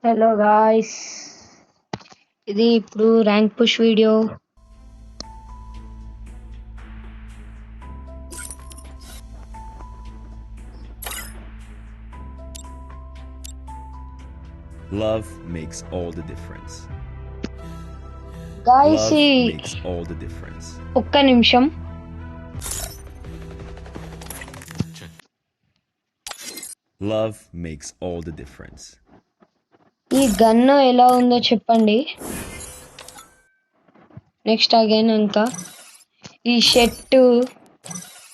Hello guys, ఇది ఇప్పుడు rank push video. Love makes all the difference. Guys, Love makes all the difference. ఒక్క నిమిషం. Love makes all the difference. ఈ gun ఎలా ఉందో చెప్పండి. నెక్స్ట్ అగైన్ ఇంకా ఈ షర్ట్,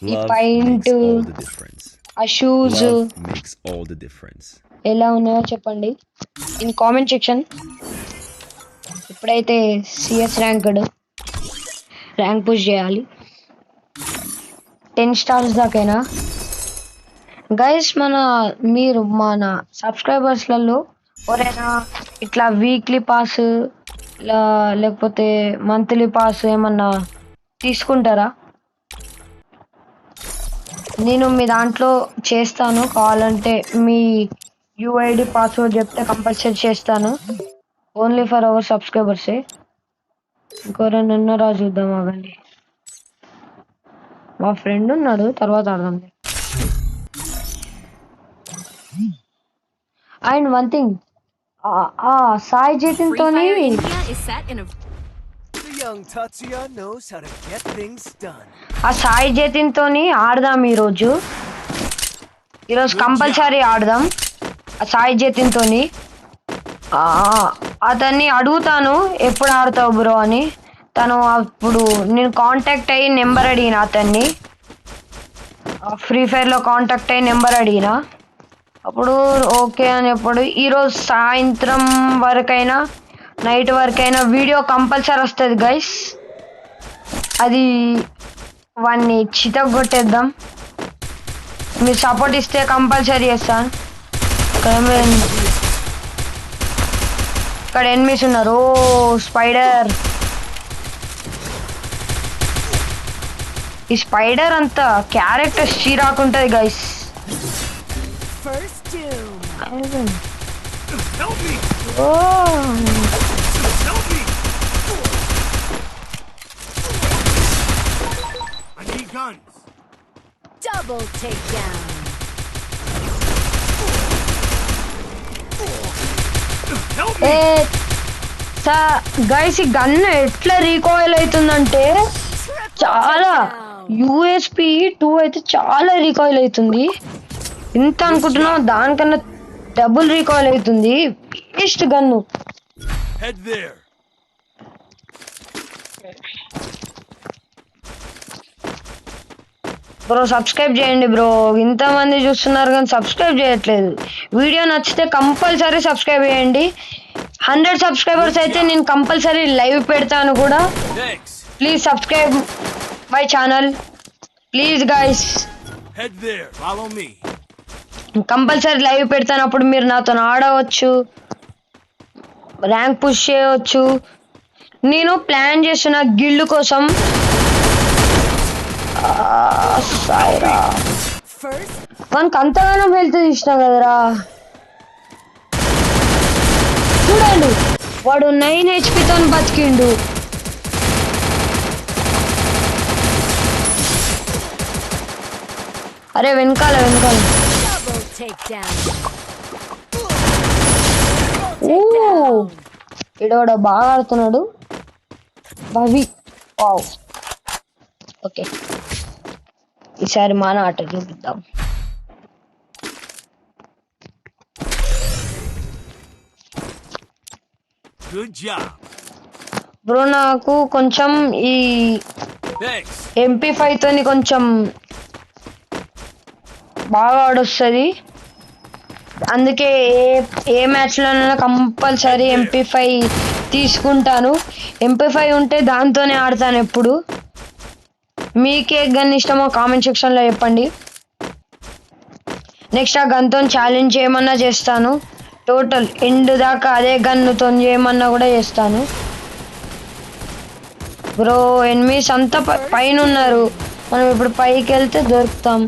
ఈ Love point, makes all the difference. ఆ shoes Love makes all the difference. ఎలా ఉన్నాయో చెప్పండి ఇన్ కామెంట్ సెక్షన్. ఇప్పుడైతే సిఎస్ ర్యాంక్ పుష్ చేయాలి 10 స్టార్స్ దాకైనా. గైస్, మీరు మన సబ్స్క్రైబర్స్లలో ఎవరైనా ఇట్లా వీక్లీ పాస్ లేకపోతే మంత్లీ పాస్ ఏమన్నా తీసుకుంటారా? నేను మీ దాంట్లో చేస్తాను. కావాలంటే మీ యూఐడి పాస్వర్డ్ చెప్తే కంపల్సరీ చేస్తాను. ఓన్లీ ఫర్ అవర్ సబ్స్క్రైబర్సే. ఇంకోరైనా ఉన్నారా చూద్దాం, ఆగండి. మా ఫ్రెండ్ ఉన్నాడు, తర్వాత ఆడదాం. అండ్ వన్ థింగ్, సాయి జతిన్తో ఆ సాయి జతిన్తో ఆడదాం. ఈరోజు కంపల్సరీ ఆడదాం ఆ సాయి జతిన్తో. అతన్ని అడుగుతాను ఎప్పుడు ఆడతావు బ్రో అని. తను అప్పుడు నేను కాంటాక్ట్ అయ్యి నెంబర్ అడిగిన, అతన్ని ఫ్రీ ఫైర్లో కాంటాక్ట్ అయ్యి నెంబర్ అడిగిన. అప్పుడు ఓకే అని ఎప్పుడు ఈరోజు సాయంత్రం వరకైనా నైట్ వరకైనా వీడియో కంపల్సరీ వస్తుంది గైస్. అది వాడిని చితగొట్టేద్దాం. మీరు సపోర్ట్ ఇస్తే కంపల్సరీ చేస్తాను. ఇక్కడ ఎనిమిస్ ఉన్నారు. ఓ స్పైడర్, ఈ స్పైడర్ అంతా క్యారెక్టర్ చీరాకుంటది గైస్. Double takedown. గైస్, ఈ గన్ ఎట్లా రీకాయిల్ అవుతుందంటే చాలా యూఎస్పి 2 అయితే చాలా రీకాయిల్ అవుతుంది. ఇంత అనుకుంటున్నావు, దానికన్నా డబుల్ రీకాయిల్ అవుతుంది. Waste gun. బ్రో సబ్స్క్రైబ్ చేయండి బ్రో. ఇంతమంది చూస్తున్నారు కానీ సబ్స్క్రైబ్ చేయట్లేదు. వీడియో నచ్చితే కంపల్సరీ సబ్స్క్రైబ్ చేయండి. 100 సబ్స్క్రైబర్స్ అయితే నేను కంపల్సరీ లైవ్ పెడతాను కూడా. Please subscribe my channel please guys. Compulsory live పెడతాను. అప్పుడు మీరు నాతో ఆడవచ్చు, ర్యాంక్ పుష్ చేయవచ్చు. నేను ప్లాన్ చేస్తున్న గిల్డ్ కోసం. మనకు అంతగానో హెల్త్ తీసినా కదరా. చూడండి, వాడు 9 HP బతికిండు. అరే వెనకాల ఇడోడ బాగా ఆడుతున్నాడు భవి. వావ్, ఓకే, ఈసారి మన ఆట చూపిద్దాం. బ్రో నాకు కొంచెం ఈ MP5 తోని కొంచెం బాగా ఆడొస్తుంది. అందుకే ఏ మ్యాచ్లోనైనా కంపల్సరీ MP5 తీసుకుంటాను. MP5 ఉంటే దాంతోనే ఆడతాను ఎప్పుడు. మీకే గన్ ఇష్టమో కామెంట్ సెక్షన్లో చెప్పండి. నెక్స్ట్ ఆ గన్తో ఛాలెంజ్ చేయమన్నా చేస్తాను. టోటల్ ఎండ్ దాకా అదే గన్నుతో చేయమన్నా కూడా చేస్తాను. బ్రో ఎనిమిస్ అంతా పైన ఉన్నారు. మనం ఇప్పుడు పైకి వెళ్తే దొరుకుతాం.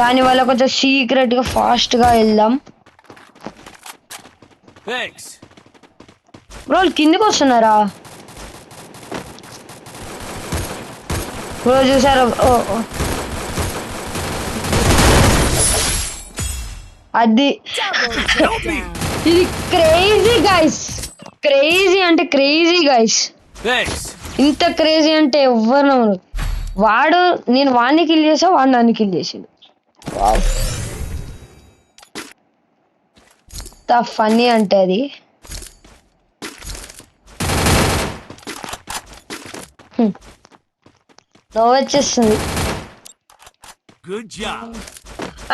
దానివల్ల కొంచెం సీక్రెట్గా ఫాస్ట్గా వెళ్దాం. Thanks. బ్రో వాళ్ళు కిందికి వస్తున్నారా బ్రో చూసారా అది ఇది క్రేజీ గైస్ క్రేజీ అంటే క్రేజీ గైస్ Thanks. ఇంత క్రేజీ అంటే ఎవ్వరు నమ్మరు వాడు నేను వాడిని కిల్ చేసా వాడు నన్ను కిల్ చేసిండు ఫన్నీ అంటే అది నవ్వు వచ్చేస్తుంది Good job.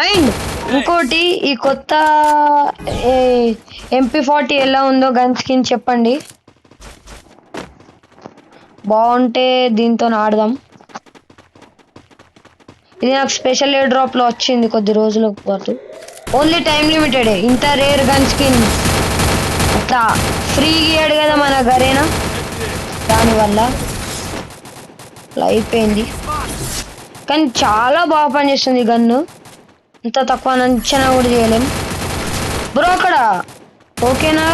అండ్ ఇంకోటి ఈ కొత్త MP40 ఎలా ఉందో గన్ స్కిన్ చెప్పండి బాగుంటే దీంతో ఆడదాం ఇది నాకు స్పెషల్ ఎయిర్ డ్రాప్ లో వచ్చింది కొద్ది రోజుల పాటు ఓన్లీ టైం లిమిటెడ్ ఇంత రేర్ గన్ స్కిన్ అట్లా ఫ్రీ ఇయ్యాడు కదా మన గరేనా దానివల్ల అట్లా అయిపోయింది కానీ చాలా బాగా పనిచేస్తుంది గన్ను ఇంత తక్కువ అంచనా కూడా చేయలేం బ్రో అక్కడ ఓకేనా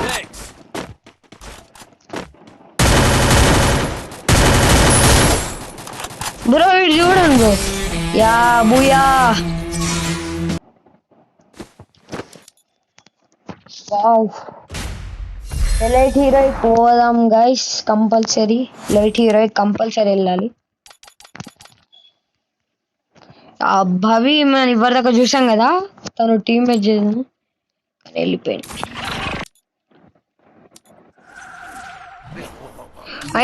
Thanks. బ్రో ఇటు చూడండి bro yeah బుయా wow elite hero పోదాం guys compulsory light hero compulsory వెళ్ళాలి ఆ భవి మనం ఇవ్వరిదాకా చూసాం కదా తను టీమ్ మేట్ చేసాను కానీ వెళ్ళిపోయింది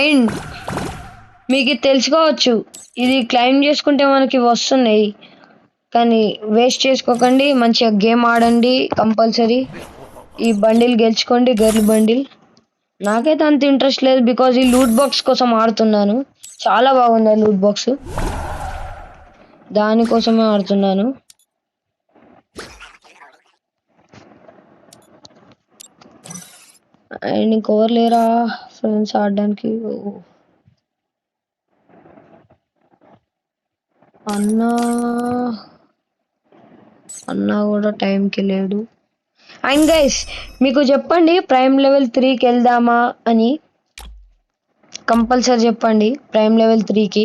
అండ్ మీకు ఇది తెలుసుకోవచ్చు ఇది క్లైమ్ చేసుకుంటే మనకి వస్తున్నాయి కానీ వేస్ట్ చేసుకోకండి మంచిగా గేమ్ ఆడండి కంపల్సరీ ఈ బండిల్ గెలుచుకోండి గర్ల్ బండిల్ నాకైతే అంత ఇంట్రెస్ట్ లేదు బికాజ్ ఈ లూట్ బాక్స్ కోసం ఆడుతున్నాను చాలా బాగుంది లూట్ బాక్స్ దానికోసమే ఆడుతున్నాను అండ్ ఇంకెవరు లేరా ఫ్రెండ్స్ ఆడడానికి అన్నా అన్నా కూడా టైంకి లేడు అండ్ గైస్ మీకు చెప్పండి ప్రైమ్ లెవెల్ 3కి వెళ్దామా అని కంపల్సరీ చెప్పండి ప్రైమ్ లెవెల్ 3కి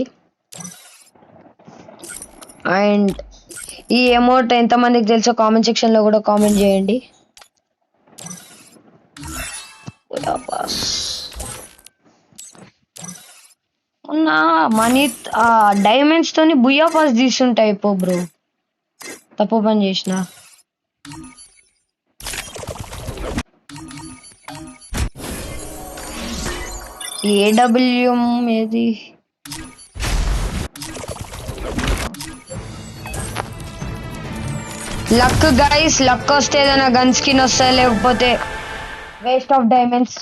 అండ్ ఈ అమౌంట్ ఎంతమందికి తెలుసో కామెంట్ సెక్షన్లో కూడా కామెంట్ చేయండి నా మనీ డైమండ్స్ తోని బుయ్యా పాస్ తీసుంటాయి పో బ్రో తప్పు పని చేసిన ఏడబ్ల్యూఎం ఏది లక్ గైస్ లక్ వస్తే ఏదైనా గన్ స్కిన్ వస్తాయి లేకపోతే వేస్ట్ ఆఫ్ డైమండ్స్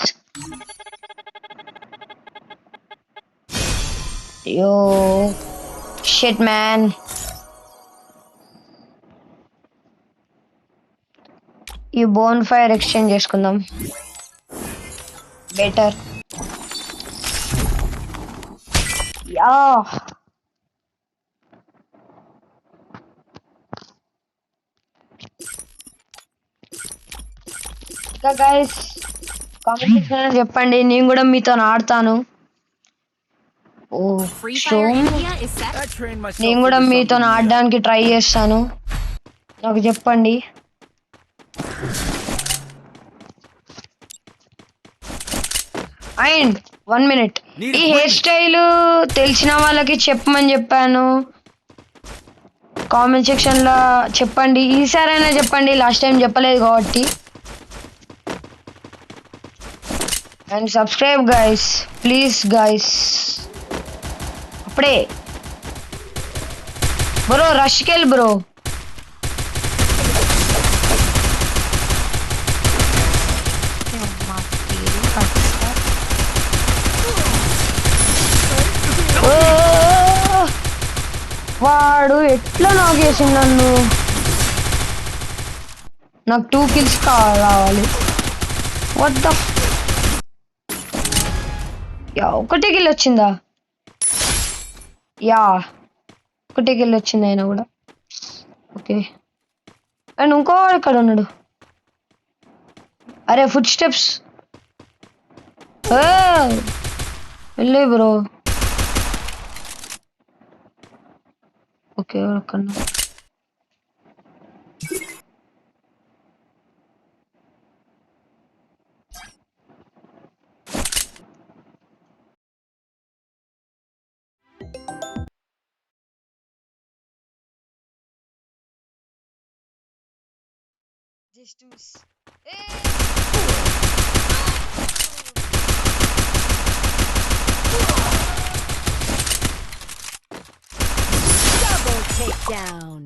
యో షిట్ మ్యాన్ ఈ బోన్ ఫైర్ ఎక్స్చేంజ్ చేసుకుందాం బెటర్ యా ఇంకా గైస్ కామెంట్ సెక్షన్ చెప్పండి నేను కూడా మీతో ఆడతాను ఓ Free Fire షోమ్ India is set. I trained myself నేను to కూడా do మీతో something new. ఆడడానికి ట్రై చేస్తాను నాకు చెప్పండి అండ్ 1 minute ఈ హెయిర్ స్టైల్ తెలిసిన వాళ్ళకి చెప్పమని చెప్పాను కామెంట్ సెక్షన్ లో చెప్పండి ఈసారైనా చెప్పండి లాస్ట్ టైం చెప్పలేదు కాబట్టి and subscribe guys please guys అప్పుడే బ్రో రష్కెల్ బ్రో వాడు ఎట్లా నాకేసింది నన్ను నాకు 2 kills కావాలి what the యా ఒకటే కిల్ వచ్చిందా? యా ఒకటే కిల్ వచ్చింది అయినా కూడా. ఓకే అండ్ ఇంకో ఇక్కడ ఉన్నాడు. అరే ఫుట్ స్టెప్స్ వెళ్ళే బ్రో. ఓకే అక్కడ just miss. Double takedown.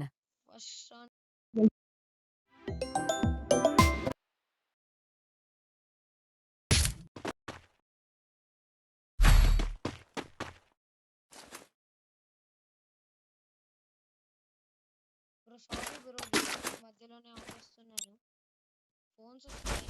Bro sorry bro మధ్యలోనే ఆపేస్తున్నాను. ఫోన్స్ వస్తున్నాయి.